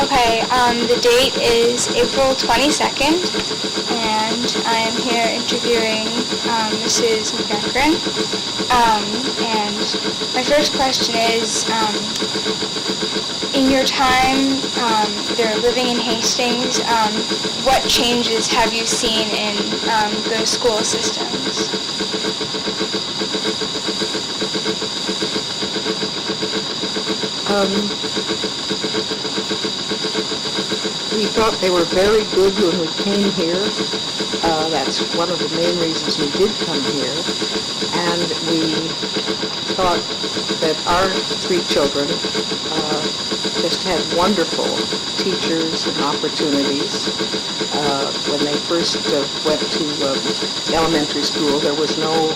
Okay, the date is April 22nd, and I am here interviewing Mrs. MacEachron. And my first question is, in your time there living in Hastings, what changes have you seen in the school systems? We thought they were very good when we came here. That's one of the main reasons we did come here. And we thought that our three children just had wonderful teachers and opportunities. When they first went to elementary school, there was no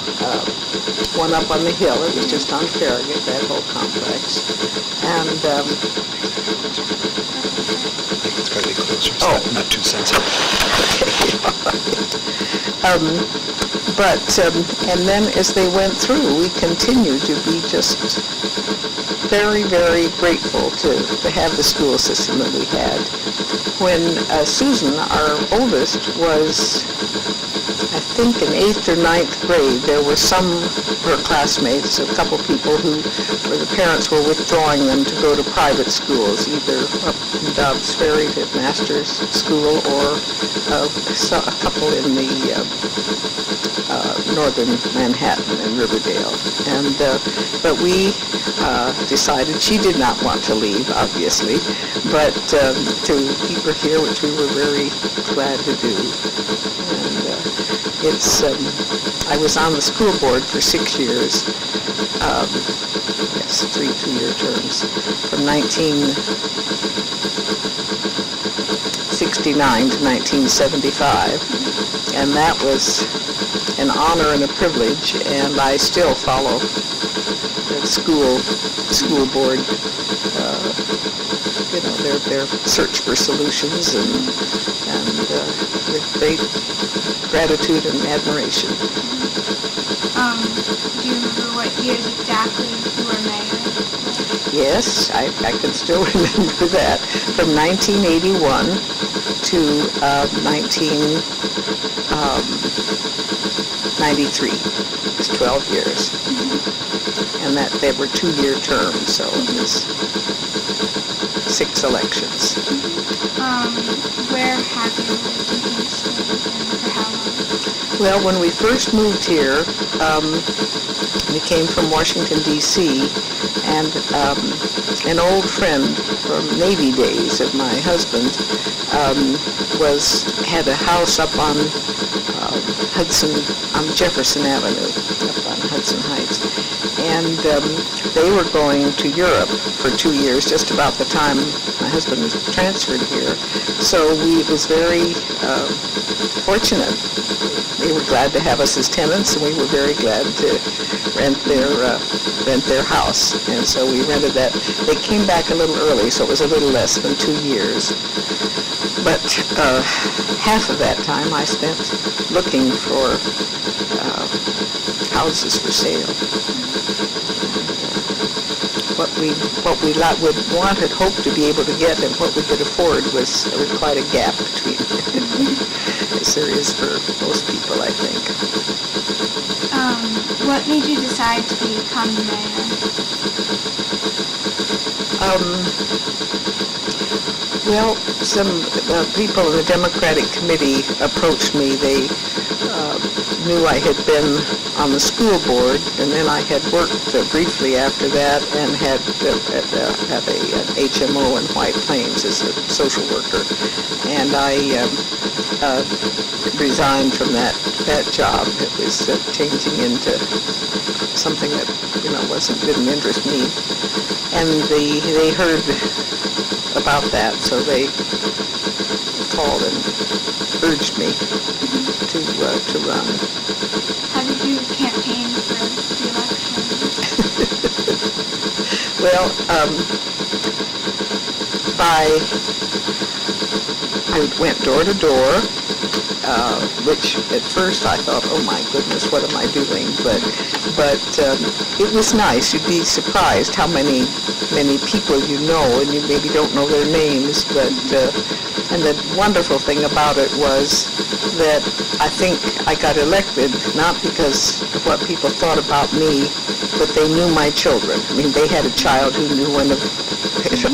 one up on the hill. It was just on Farragut, that whole complex. And it's got to be closer. It's not too sensitive. And then as they went through, we continued to be just very, very grateful to have the school system that we had. When Susan, our oldest, was, I think, in 8th or 9th grade, there were some of her classmates, a couple people where the parents were withdrawing them to go to private schools, either up in Dobbs Ferry to Master's School or a couple in the northern Manhattan and Riverdale. But we decided she did not want to leave, obviously, but to keep her here, which we were very glad to do. And I was on the school board for 6 years, three two-year terms, from 1969 to 1975, and that was an honor and a privilege, and I still follow the school board, their search for solutions, and with great gratitude and admiration. Do you remember what years exactly you were mayor? Yes, I can still remember that. From 1981 to 1993. It was 12 years. And that they were 2-year terms, so it was 6 elections. Where have you lived in Hastings and for how long? Well, when we first moved here, we came from Washington, D.C., and an old friend from Navy days of my husband had a house up on Hudson, on Jefferson Avenue, up on Hudson Heights. And they were going to Europe for 2 years, just about the time my husband was transferred here. So it was very fortunate. They were glad to have us as tenants, and we were very glad to rent their house. And so we rented that. They came back a little early, so it was a little less than 2 years. But half of that time I spent looking for houses for sale. What we would want and hoped to be able to get and what we could afford was quite a gap between, as there is for most people, I think. What made you decide to become the mayor? Well, some people in the Democratic Committee approached me. They knew I had been on the school board, and then I had worked briefly after that and had an HMO in White Plains as a social worker. And I resigned from that job. It was changing into something that didn't interest me. And they heard about that, so they called and urged me to run. How did you campaign for the election? Well, I went door to door, which at first I thought, oh my goodness, what am I doing? But it was nice. You'd be surprised how many people you know, and you maybe don't know their names, but and the wonderful thing about it was that I think I got elected not because of what people thought about me, but they knew my children. I mean, they had a child who knew one of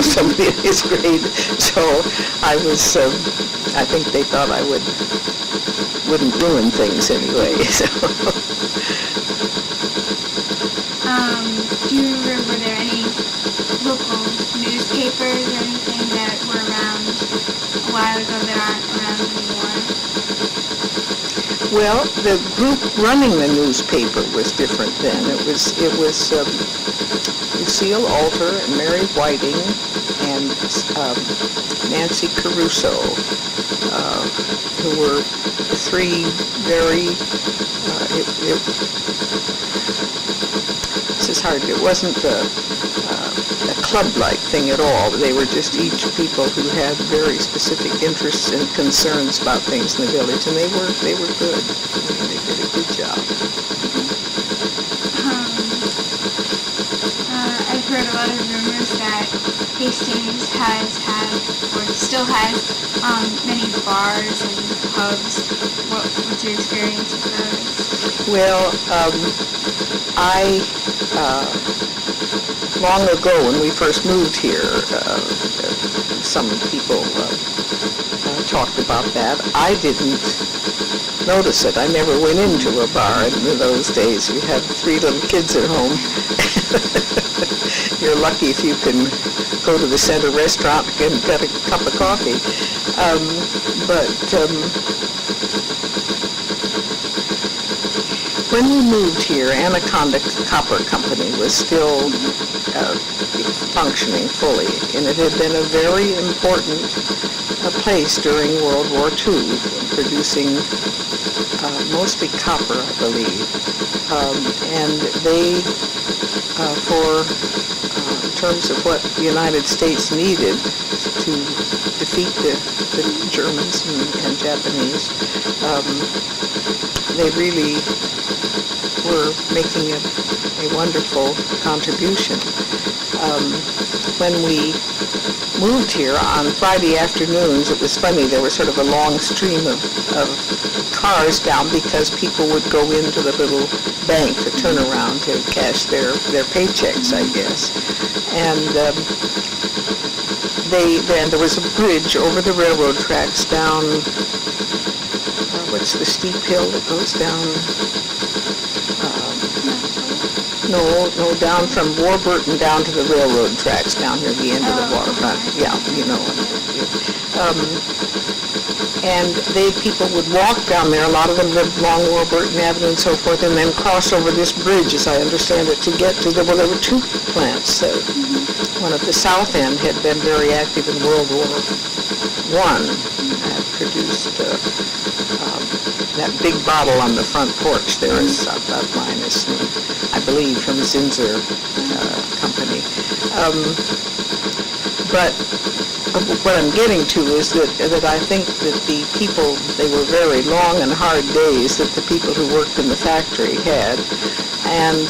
somebody in his grade, so I was. I think they thought I wouldn't ruin things anyway. So. Do you remember, were there any local newspapers or anything that were around a while ago that aren't around anymore? Well, the group running the newspaper was different then. It was Lucille Alter and Mary Whiting and Nancy Caruso, who were three very. This is hard. It wasn't a club-like thing at all. They were just each people who had very specific interests and concerns about things in the village, and they were good. I mean, they did a good job. I've heard a lot of rumors that Hastings has had, or still has, many bars and pubs. What's your experience with those? Well, long ago when we first moved here, some people talked about that. I didn't notice it. I never went into a bar in those days. We had 3 little kids at home. You're lucky if you can go to the center restaurant and get a cup of coffee. When we moved here, Anaconda Copper Company was still functioning fully, and it had been a very important place during World War II, producing mostly copper, I believe. And they, in terms of what the United States needed to defeat the Germans and Japanese, they really were making a wonderful contribution. When we moved here on Friday afternoons, it was funny, there was sort of a long stream of cars down because people would go into the little bank, the turnaround, to cash their paychecks, I guess. And then there was a bridge over the railroad tracks down, what's the steep hill that goes down? No, down from Warburton down to the railroad tracks down near the end of the waterfront. Yeah, you know. And people would walk down there. A lot of them lived along Warburton Avenue and so forth, and then cross over this bridge, as I understand it, to get to there were 2 plants. One at the south end had been very active in World War I, had produced that big bottle on the front porch there is that line is, I believe, from Zinsser Company. But what I'm getting to is that I think that the people, they were very long and hard days that the people who worked in the factory had, and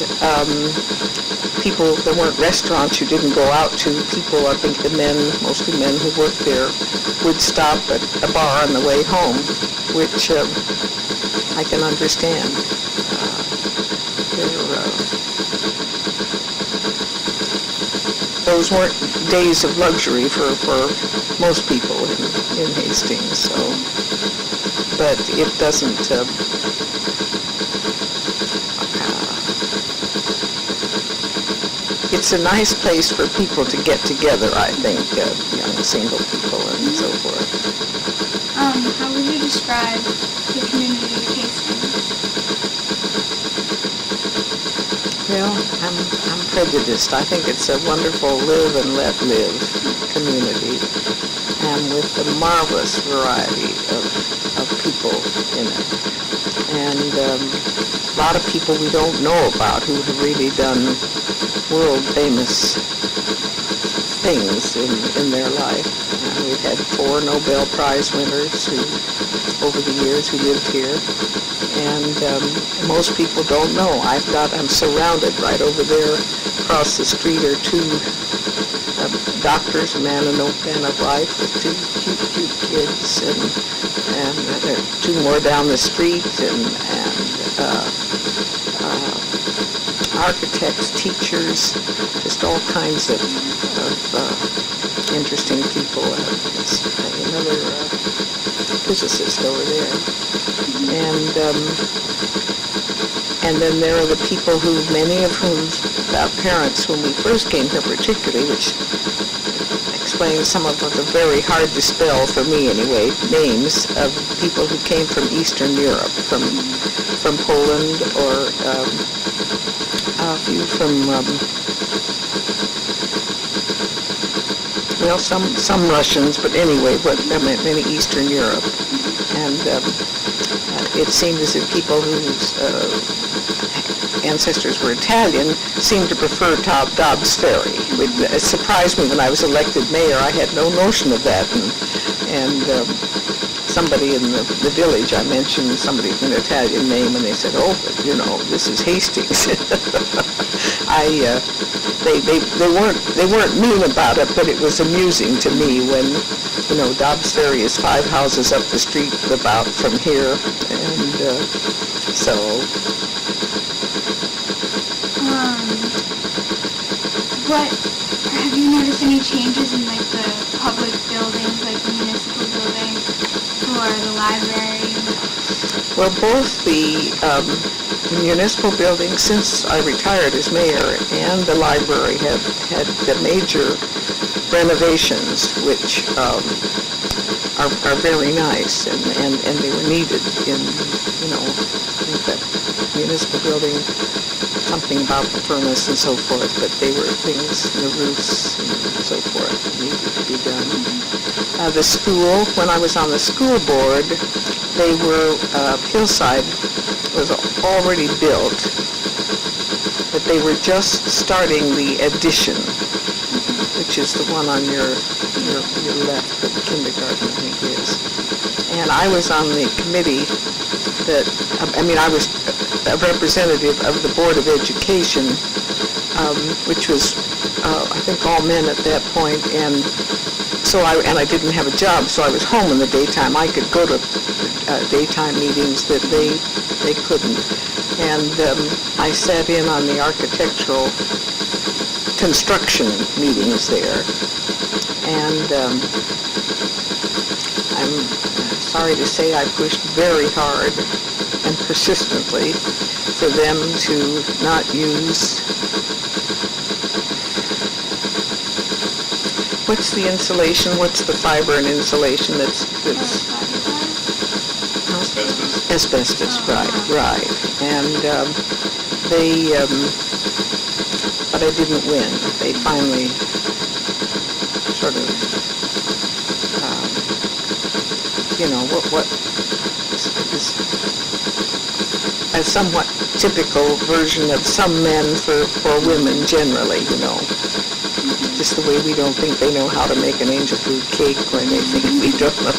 people, there weren't restaurants you didn't go out to. People, I think the men, mostly men who worked there, would stop at a bar on the way home, which I can understand. Those weren't days of luxury for most people in Hastings, so, but it doesn't, it's a nice place for people to get together, I think, young single people and so forth. How would you describe the community of Hastings? Well, I'm prejudiced. I think it's a wonderful live and let live community, and with a marvelous variety of people in it. And a lot of people we don't know about who have really done world famous things in their life. We've had 4 Nobel Prize winners who, over the years, who lived here. And most people don't know. I'm surrounded right over there. Across the street are 2 doctors, a man and a wife with 2 cute kids, and there are 2 more down the street, and architects, teachers, just all kinds of interesting people. Another physicist over there, and then there are the people who, many of whom, our parents, when we first came here particularly, which explains some of the very hard to spell, for me anyway, names of people who came from Eastern Europe, from Poland, or a few from, some Russians, but anyway, many Eastern Europe. And it seemed as if people whose ancestors were Italian seemed to prefer Dobbs Ferry. It surprised me when I was elected mayor. I had no notion of that. And somebody in the village, I mentioned somebody with an Italian name, and they said, "Oh, but, this is Hastings." They weren't mean about it, but it was amusing to me when, Dobbs Ferry is 5 houses up the street about from here, and so. What have you noticed any changes in the public buildings, like the municipal building or the library? Well, both the municipal building, since I retired as mayor, and the library have had the major renovations, which are very nice, and they were needed in, I think that municipal building, something about the furnace and so forth, but they were things, the roofs and so forth, needed to be done. The school, when I was on the school board, they were, Hillside was already built, but they were just starting the addition, which is the one on your left, the kindergarten, I think it is. And I was on the committee I was a representative of the Board of Education, which was, I think, all men at that point, and so I didn't have a job, so I was home in the daytime. I could go to daytime meetings that they couldn't, and I sat in on the architectural construction meetings there, and I'm sorry to say I pushed very hard and persistently for them to not use, what's the insulation, what's the fiber and insulation that's asbestos, right. And but I didn't win. They finally sort of, what is a somewhat typical version of some men for women generally, just the way we don't think they know how to make an angel food cake when they think we don't know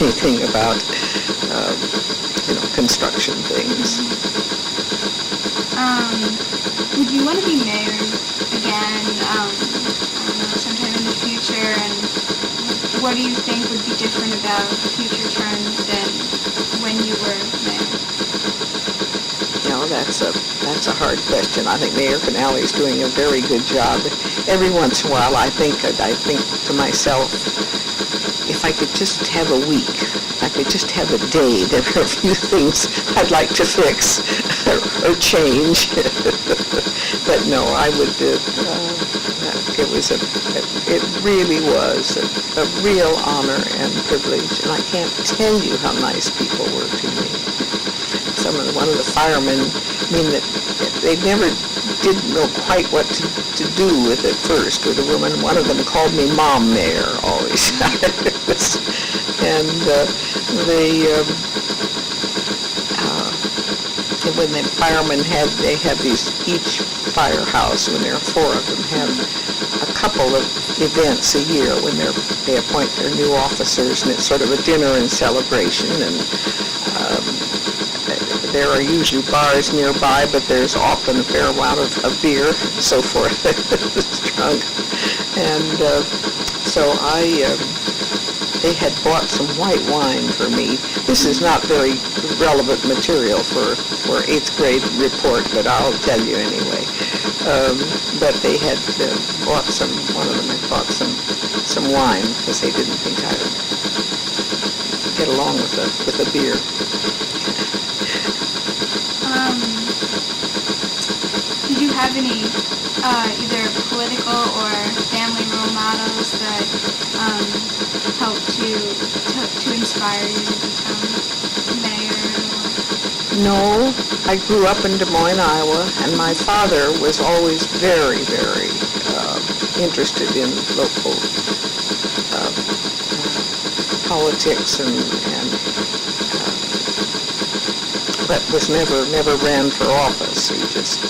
anything about, construction things. Would you want to be mayor again, I don't know, sometime in the future, and what do you think would be different about future terms than when you were mayor? That's a hard question. I think Mayor Canale is doing a very good job. Every once in a while, I think to myself, if I could just have a week, if I could just have a day, there are a few things I'd like to fix or change. But no, I would. It really was a real honor and privilege, and I can't tell you how nice people were to me. One of the firemen, that they never didn't know quite what to do with it first with a woman. One of them called me Mom Mayor always. And when the firemen they have these, each firehouse, when there are 4 of them, have a couple of events a year when they appoint their new officers, and it's sort of a dinner and celebration, and there are usually bars nearby, but there's often a fair amount of beer and so forth that's drunk. And so they had bought some white wine for me. This is not very relevant material for 8th grade report, but I'll tell you anyway. But they had bought one of them had bought some wine because they didn't think I would get along with a beer. Did you have any either political or family role models that helped to inspire you to become mayor? No, I grew up in Des Moines, Iowa, and my father was always very, very interested in local politics but was never ran for office. He just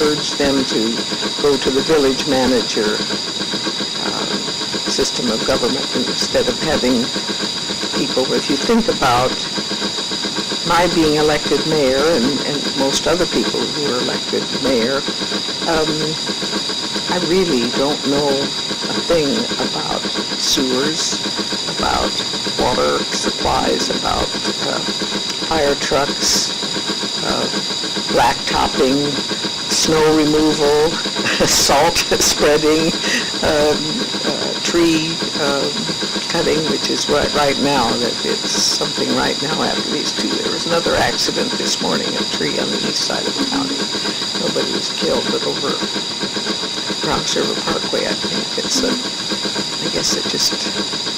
urged them to go to the village manager system of government instead of having people. If you think about my being elected mayor and most other people who were elected mayor, I really don't know a thing about sewers, about water supplies, about fire trucks, blacktopping, snow removal, salt spreading, tree cutting, which is right now, that it's something right now after these 2. There was another accident this morning, a tree on the east side of the county. Nobody was killed, but over Bronx River Parkway, I think I guess it just,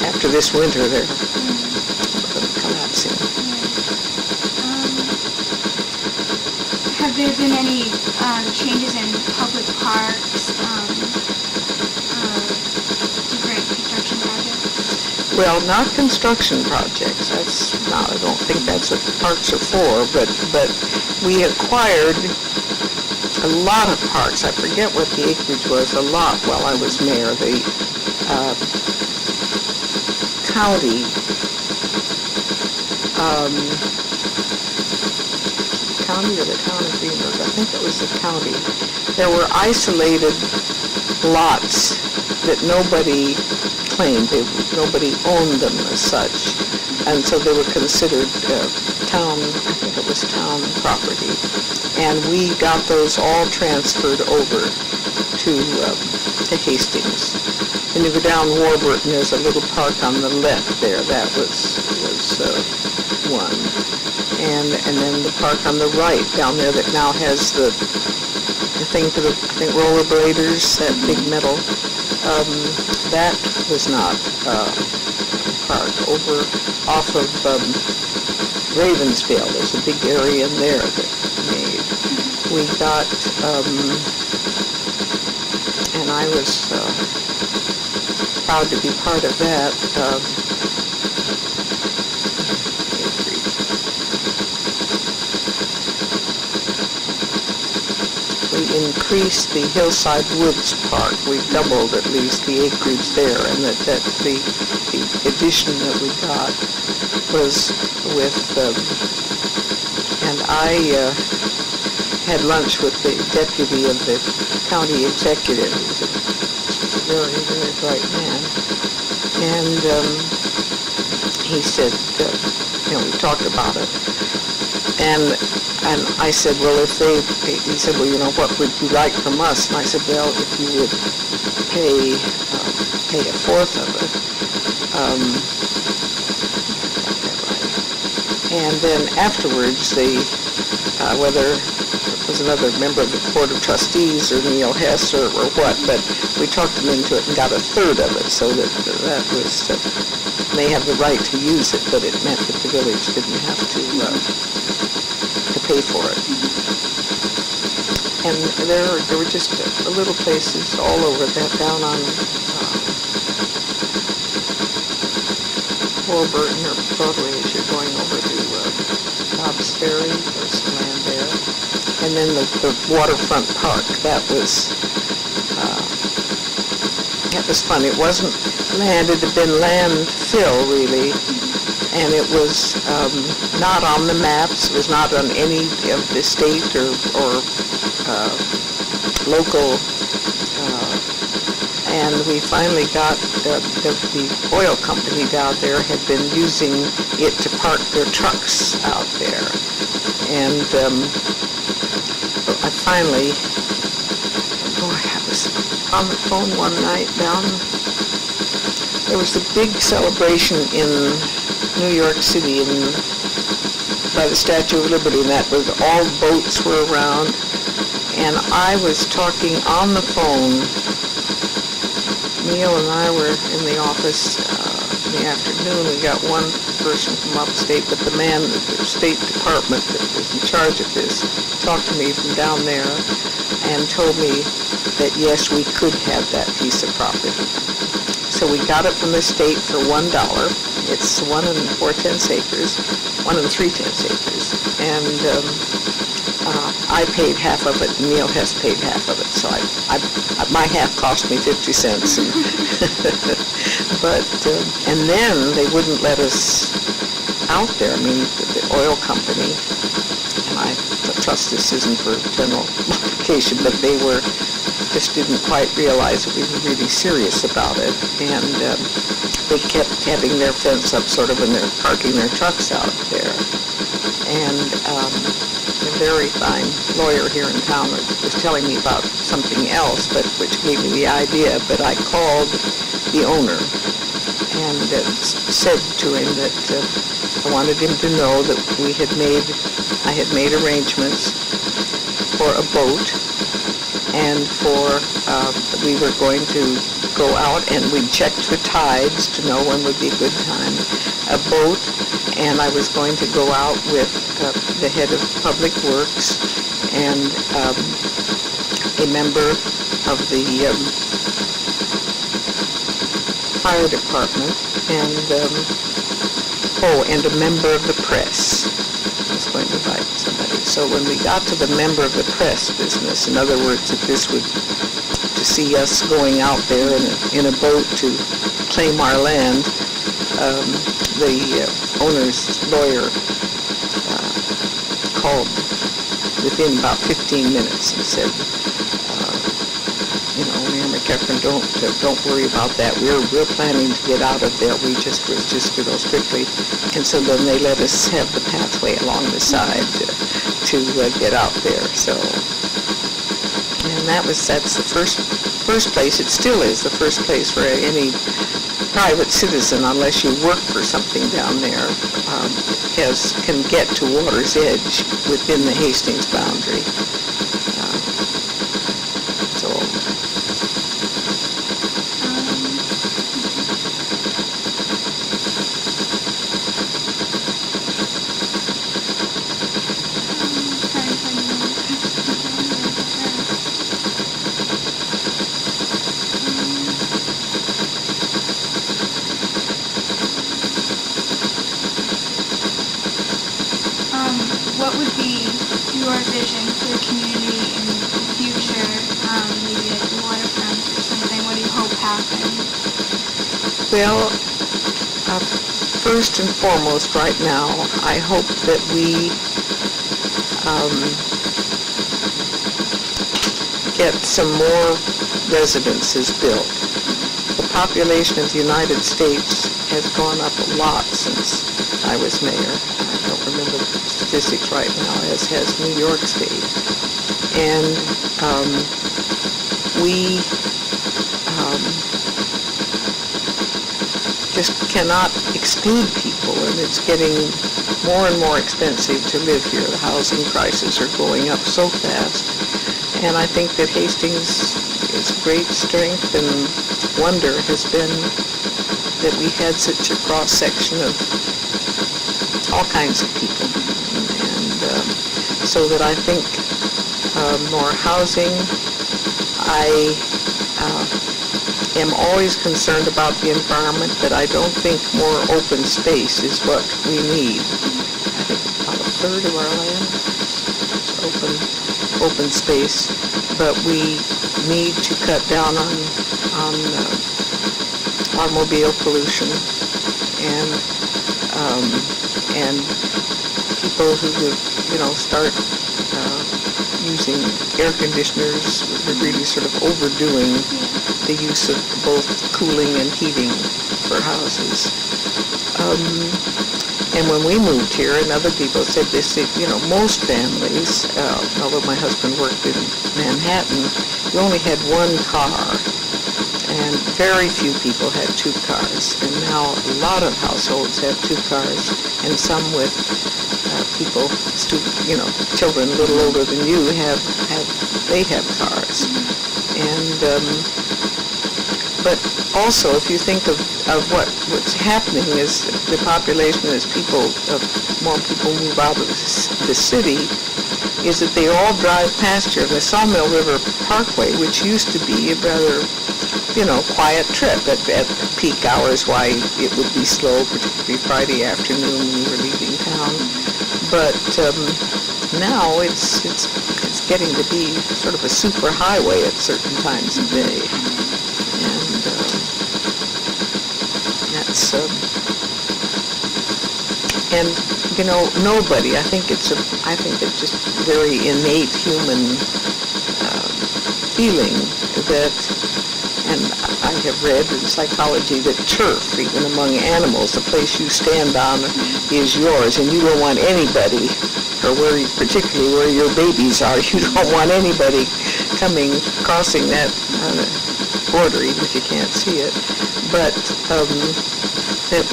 after this winter, they're collapsing. Have there been any changes in public parks, different construction projects? Well, not construction projects. I don't think that's what parks are for, but we acquired a lot of parks. I forget what the acreage was, a lot while I was mayor. The county, or the town of Greenberg, I think it was the county. There were isolated lots that nobody claimed. Nobody owned them as such. And so they were considered town, I think it was town property. And we got those all transferred over to Hastings. When you go down Warburton, there's a little park on the left there. That was one. And then the park on the right down there that now has the thing for the, I think, rollerbladers, that big metal. That was not a park. Over off of Ravensdale, there's a big area in there that made. We got, and I was proud to be part of that. We increased the Hillside Woods Park. We doubled at least the acreage there, and that the addition that we got was with, and I had lunch with the deputy of the county executive, who's a very, very bright man, and he said, we talked about it, and I said, well, he said, well, what would you like from us? And I said, well, if you would pay a fourth of it. And then afterwards, whether it was another member of the Board of Trustees or Neil Hess or what, but we talked them into it and got a third of it, so that was, they have the right to use it, but it meant that the village didn't have to pay for it. And there were just little places all over that, down on Warburton or Broadway as you're going over to Hobbs Ferry, there's some land there. And then the waterfront park, that was fun. It wasn't land, it had been landfill, really, and it was not on the maps. It was not on any of the state or local, and we finally got the oil company down there had been using it to park their trucks out there, and I finally, I was on the phone one night down. There was a big celebration in New York City by the Statue of Liberty, and that was all boats were around. And I was talking on the phone. Neil and I were in the office in the afternoon. We got one person from upstate, but the man at the State Department that was in charge of this talked to me from down there and told me that yes, we could have that piece of property. So we got it from the state for $1. It's 1 4/10 acres, 1 3/10 acres, and I paid half of it, and Neil Hess paid half of it. So my half cost me 50 cents. But and then they wouldn't let us out there. I mean, the oil company, and I trust this isn't for general publication, but they just didn't quite realize that we were really serious about it, and they kept having their fence up sort of, and they're parking their trucks out there. And a very fine lawyer here in town was telling me about something else, but which gave me the idea. But I called the owner and said to him that I wanted him to know that I had made arrangements for a boat, and we were going to go out and we'd checked the tides to know when would be a good time. A boat, and I was going to go out with the head of Public Works and a member of the fire department and a member of the press. I was going to invite somebody. So when we got to the member of the press business, in other words, if this would to see us going out there in a boat to claim our land, the owner's lawyer called within about 15 minutes and said, Mayor MacEachron, don't worry about that. We're planning to get out of there. We was strictly, and so then they let us have the pathway along the side to get out there. So, and that's the first place. It still is the first place where any private citizen, unless you work for something down there, can get to water's edge within the Hastings boundary. What would be your vision for the community in the future? Maybe like the waterfront or something. What do you hope happens? Well, first and foremost right now, I hope that we get some more residences built. The population of the United States has gone up a lot since I was mayor. I don't remember the statistics right now, as has New York State. And we just cannot exclude people, and it's getting more and more expensive to live here. The housing prices are going up so fast. And I think that Hastings' great strength and wonder has been that we had such a cross-section of all kinds of people. And so that I think more housing. I am always concerned about the environment, but I don't think more open space is what we need. I think about third of our land. It's open space, but we need to cut down on automobile pollution and people who would, start using air conditioners. We're really sort of overdoing the use of both cooling and heating for houses. And when we moved here, and other people said this, most families, although my husband worked in Manhattan, you only had one car, and very few people had two cars. And now a lot of households have two cars, and some with people, children a little older than you have cars. And but also, if you think of what's happening is the population, as more people move out of the city, is that they all drive past here. The Sawmill River Parkway, which used to be a rather, quiet trip at peak hours, why it would be slow, particularly Friday afternoon when we were leaving town. But now it's getting to be sort of a super highway at certain times of day. Nobody. I think it's just very innate human feeling that, and I have read in psychology that turf, even among animals, the place you stand on is yours, and you don't want anybody, or particularly where your babies are, you don't want anybody crossing that border, even if you can't see it. But that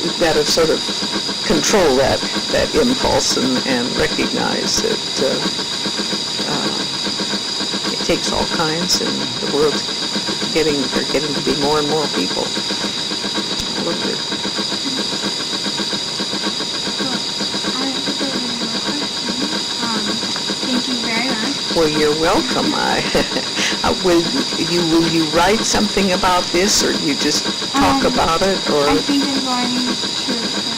we've got to sort of control that impulse and recognize that it takes all kinds, and the world's getting to be more and more people all over. Thank you very much. Well, you're welcome. Will you write something about this, or you just talk about it, or? I think I'm going to